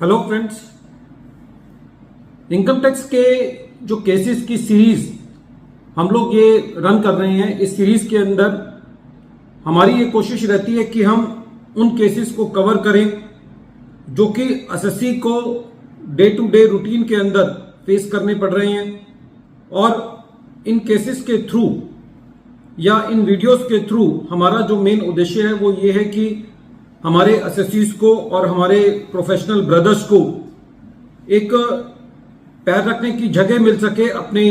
Hello friends, income tax के जो cases की सीरीज हम लोग ये रन कर रहे हैं। इस सीरीज के अंदर हमारी ये कोशिश रहती है कि हम उन केसेस को कवर करें जो कि एसएससी को डे टू डे रूटीन के अंदर फेस करने पड़ रहे हैं, और इन केसेस के थ्रू या इन वीडियोस के थ्रू हमारा जो मेन उद्देश्य है वो ये है कि हमारे एसएससीज को और हमारे प्रोफेशनल ब्रदर्स को एक पैर रखने की जगह मिल सके अपने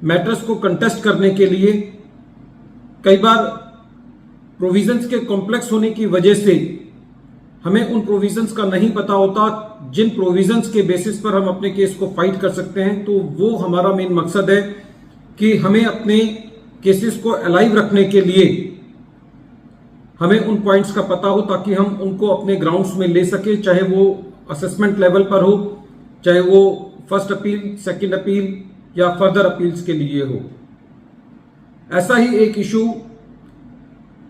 मैटर्स को कंटेस्ट करने के लिए। कई बार प्रोविजंस के कॉम्प्लेक्स होने की वजह से हमें उन प्रोविजंस का नहीं पता होता जिन प्रोविजंस के बेसिस पर हम अपने केस को फाइट कर सकते हैं। तो वो हमारा मेन मकसद है कि हमें अपने केसेस को अलाइव रखने के लिए हमें उन पॉइंट्स का पता हो ताकि हम उनको अपने ग्राउंड्स में ले सके, चाहे वो असेसमेंट लेवल पर हो, चाहे वो फर्स्ट अपील, सेकंड अपील या फर्दर अपील्स के लिए हो। ऐसा ही एक इशू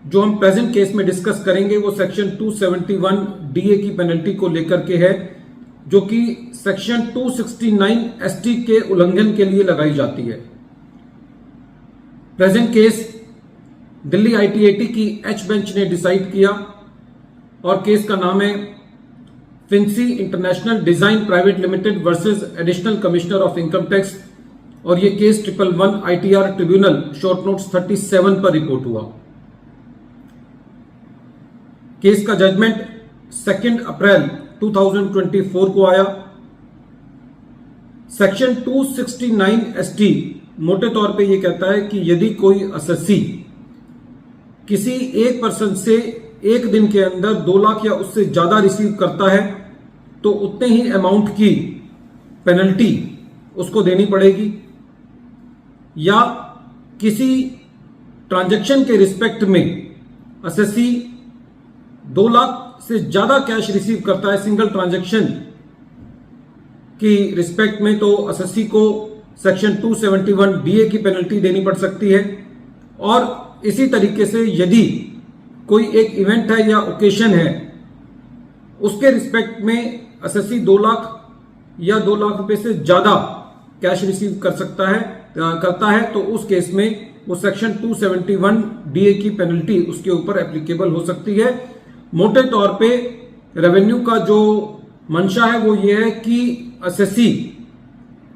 जो हम प्रेजेंट केस में डिस्कस करेंगे वो सेक्शन 271 डीए की पेनल्टी को लेकर के है, जो कि सेक्शन 269 एसटी के उल्लंघन के लिए लगाई जाती है। प्रेजेंट केस दिल्ली आईटीएटी की एच बेंच ने डिसाइड किया और केस का नाम है Finsi international design private limited versus additional commissioner of income tax, और यह case 111 ITR tribunal short notes 37 पर रिपोर्ट हुआ। केस का जजमेंट 2 अप्रैल 2024 को आया। सेक्शन 269 एसटी मोटे तौर पे यह कहता है कि यदि कोई एसएससी किसी एक पर्सन से एक दिन के अंदर 2 लाख या उससे ज्यादा रिसीव करता है तो उतने ही अमाउंट की पेनल्टी उसको देनी पड़ेगी, या किसी ट्रांजैक्शन के रिस्पेक्ट में एसएससी 2 लाख से ज्यादा कैश रिसीव करता है सिंगल ट्रांजैक्शन की रिस्पेक्ट में, तो एसएससी को सेक्शन 271 डीए की पेनल्टी देनी पड़ सकती है। और इसी तरीके से यदि कोई एक इवेंट है या ओकेशन है उसके रिस्पेक्ट में एसएससी 2 लाख या 2 लाख रुपए से ज्यादा कैश रिसीव करता है तो उस केस में वो सेक्शन 271 डीए की पेनल्टी उसके ऊपर एप्लीकेबल हो सकती है। मोटे तौर पे रेवेन्यू का जो मंशा है वो ये है कि एसएससी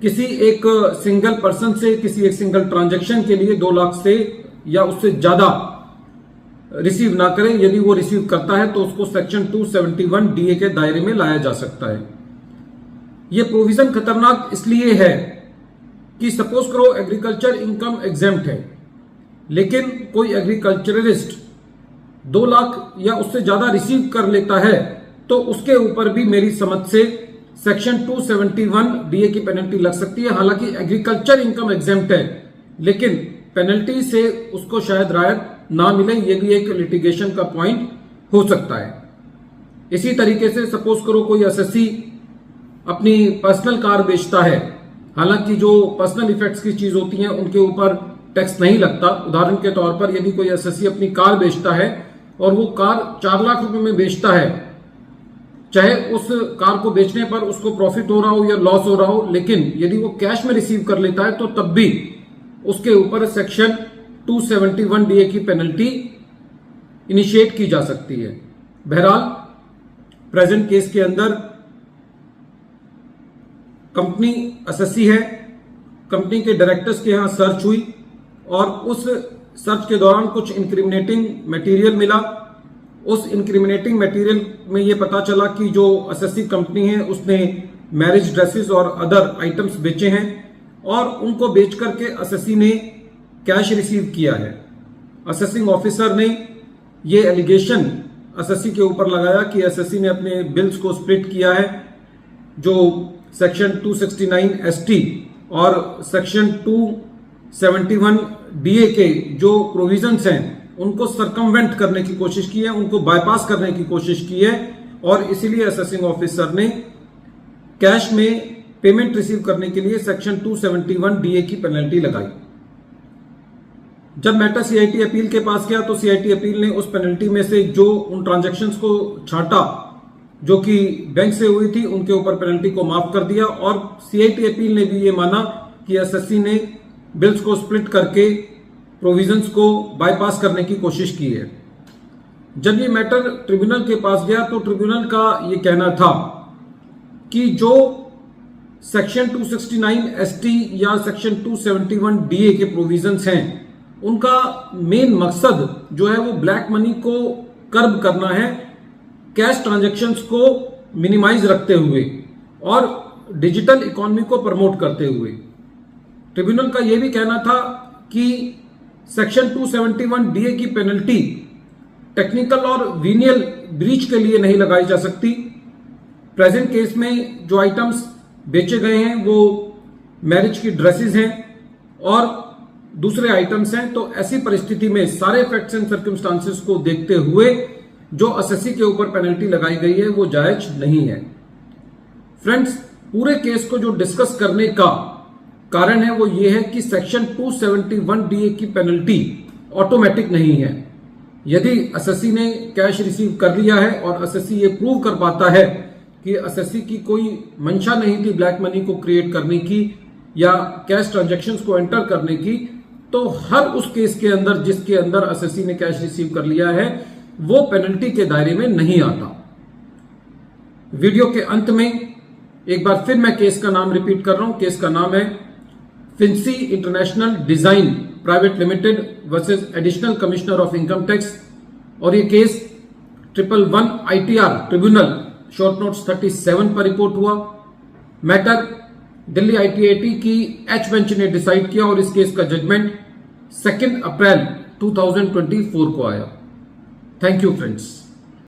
किसी एक सिंगल पर्सन से किसी एक सिंगल ट्रांजैक्शन के लिए 2 लाख से या उससे ज्यादा रिसीव ना करें। यदि वो रिसीव करता है तो उसको सेक्शन 271 डीए के दायरे में लाया जा सकता है। यह प्रोविजन खतरनाक इसलिए है कि सपोज करो एग्रीकल्चर इनकम एग्जेम्प्ट है, लेकिन कोई एग्रीकल्चरलिस्ट 2 लाख या उससे ज्यादा रिसीव कर लेता है तो उसके ऊपर भी मेरी समझ से सेक्शन 271 डीए की पेनल्टी लग सकती है। हालांकि एग्रीकल्चर इनकम एग्जेम्प्ट है, लेकिन पेनल्टी से उसको शायद राहत ना मिले, ये भी एक लिटिगेशन का पॉइंट हो सकता है। इसी तरीके से सपोज करो कोई एसएससी अपनी पर्सनल कार बेचता है, हालांकि जो पर्सनल इफेक्ट्स की चीज होती हैं उनके ऊपर टैक्स नहीं लगता। उदाहरण के तौर पर यदि कोई एसएससी अपनी कार बेचता है और वो कार 4 लाख रुपए में बेचता है, चाहे उस कार को बेचने पर उसको प्रॉफिट हो रहा हो या लॉस हो रहा हो, लेकिन यदि वो कैश में रिसीव कर लेता है तो तब भी उसके ऊपर सेक्शन 271 डीए की पेनल्टी इनिशिएट की जा सकती है। बहरहाल प्रेजेंट केस के अंदर कंपनी एसएससी है, कंपनी के डायरेक्टर्स के यहां सर्च हुई और उस सर्च के दौरान कुछ इंक्रिमिनेटिंग मटेरियल मिला। उस इंक्रिमिनेटिंग मटेरियल में यह पता चला कि जो एसएससी कंपनी है उसने मैरिज ड्रेसेस और अदर आइटम्स बेचे हैं और उनको बेच करके एसएससी ने कैश रिसीव किया है। असेसिंग ऑफिसर ने ये एलिगेशन एसएससी के ऊपर लगाया कि एसएससी ने अपने बिल्स को स्प्लिट किया है, जो सेक्शन 269 एसटी और सेक्शन 271 डीए के जो प्रोविजंस हैं उनको सरकमवेंट करने की कोशिश की है, उनको बाईपास करने की कोशिश की है, और इसीलिए असेसिंग ऑफिसर ने कैश में पेमेंट रिसीव करने के लिए सेक्शन 271 डीए की पेनल्टी लगाई। जब मैटर सीआईटी अपील के पास गया तो सीआईटी अपील ने उस पेनल्टी में से जो उन ट्रांजैक्शंस को छांटा जो कि बैंक से हुई थी उनके ऊपर पेनल्टी को माफ कर दिया और सीआईटी अपील ने भी ये माना कि एसएससी ने बिल्स को स्प्लिट करके प्रोविजंस को बाईपास करने की कोशिश की है। जब ये मैटर ट्रिब्यूनल के पास गया तो ट्रिब्यूनल का ये कहना था कि जो सेक्शन 269 एसटी या सेक्शन 271 डीए के प्रोविजंस हैं उनका मेन मकसद जो है वो ब्लैक मनी को कर्ब करना है, कैश ट्रांजैक्शंस को मिनिमाइज रखते हुए और डिजिटल इकोनॉमी को प्रमोट करते हुए। ट्रिब्यूनल का यह भी कहना था कि सेक्शन 271 डीए की पेनल्टी टेक्निकल और वीनियल ब्रीच के लिए नहीं लगाई जा सकती। प्रेजेंट केस में जो आइटम्स बेचे गए हैं वो मैरिज की ड्रेसेस हैं और दूसरे आइटम्स हैं, तो ऐसी परिस्थिति में सारे फैक्ट्स एंड सर्कमस्टांसेस को देखते हुए जो एसएससी के ऊपर पेनल्टी लगाई गई है वो जायज नहीं है। फ्रेंड्स, पूरे केस को जो डिस्कस करने का कारण है वो ये है कि सेक्शन 271 डीए की पेनल्टी ऑटोमेटिक नहीं है। यदि एसएससी ने कैश रिसीव कर लिया है और एसएससी ये प्रूव कर पाता है कि एसएससी की कोई मंशा नहीं थी ब्लैक मनी को क्रिएट करने की या कैश ट्रांजैक्शंस को एंटर करने की, तो हर उस केस के अंदर जिसके अंदर एसएससी ने कैश रिसीव कर लिया है वो पेनल्टी के दायरे में नहीं आता। वीडियो के अंत में एक बार फिर मैं केस का नाम रिपीट कर रहा हूं। केस का नाम है Finsi international design private limited versus additional commissioner of income tax और ये case 111 ITR tribunal short notes 37 पर रिपोर्ट हुआ। मैटर दिल्ली आईटीएटी की एच बेंच ने डिसाइड किया और इस केस का जजमेंट 2 अप्रैल 2024 को आया। Thank you friends.